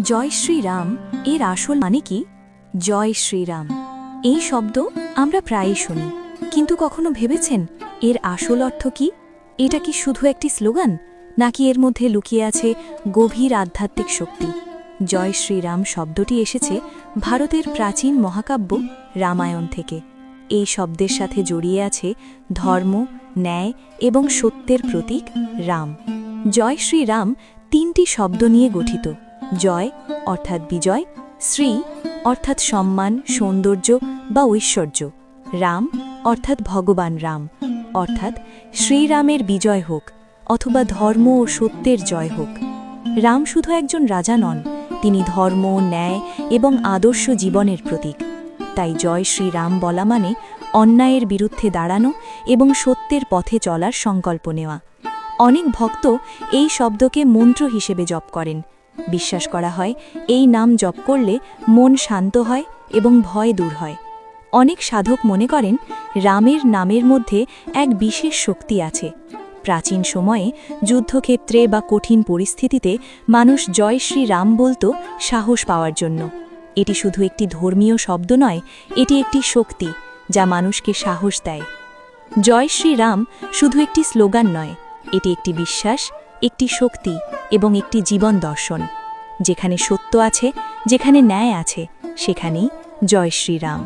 জয় শ্রীরাম এর আসল মানে কি? জয় শ্রীরাম এই শব্দ আমরা প্রায়ই শুনি, কিন্তু কখনো ভেবেছেন এর আসল অর্থ কি? এটা কি শুধু একটি স্লোগান, নাকি এর মধ্যে লুকিয়ে আছে গভীর আধ্যাত্মিক শক্তি? জয় শ্রীরাম শব্দটি এসেছে ভারতের প্রাচীন মহাকাব্য রামায়ণ থেকে। এই শব্দের সাথে জড়িয়ে আছে ধর্ম, ন্যায় এবং সত্যের প্রতীক রাম। জয় শ্রীরাম তিনটি শব্দ নিয়ে গঠিত। জয় অর্থাৎ বিজয়, শ্রী অর্থাৎ সম্মান, সৌন্দর্য বা ঐশ্বর্য, রাম অর্থাৎ ভগবান রাম, অর্থাৎ শ্রীরামের বিজয় হোক অথবা ধর্ম ও সত্যের জয় হোক। রাম শুধু একজন রাজা নন, তিনি ধর্ম, ন্যায় এবং আদর্শ জীবনের প্রতীক। তাই জয় শ্রীরাম বলা মানে অন্যায়ের বিরুদ্ধে দাঁড়ানো এবং সত্যের পথে চলার সংকল্প নেওয়া। অনেক ভক্ত এই শব্দকে মন্ত্র হিসেবে জপ করেন। বিশ্বাস করা হয় এই নাম জপ করলে মন শান্ত হয় এবং ভয় দূর হয়। অনেক সাধক মনে করেন রামের নামের মধ্যে এক বিশেষ শক্তি আছে। প্রাচীন সময়ে যুদ্ধক্ষেত্রে বা কঠিন পরিস্থিতিতে মানুষ জয় শ্রী রাম বলতো সাহস পাওয়ার জন্য। এটি শুধু একটি ধর্মীয় শব্দ নয়, এটি একটি শক্তি যা মানুষকে সাহস দেয়। জয় শ্রী রাম শুধু একটি স্লোগান নয়, এটি একটি বিশ্বাস, একটি শক্তি এবং একটি জীবন দর্শন। যেখানে সত্য আছে, যেখানে ন্যায় আছে, সেখানেই জয় শ্রীরাম।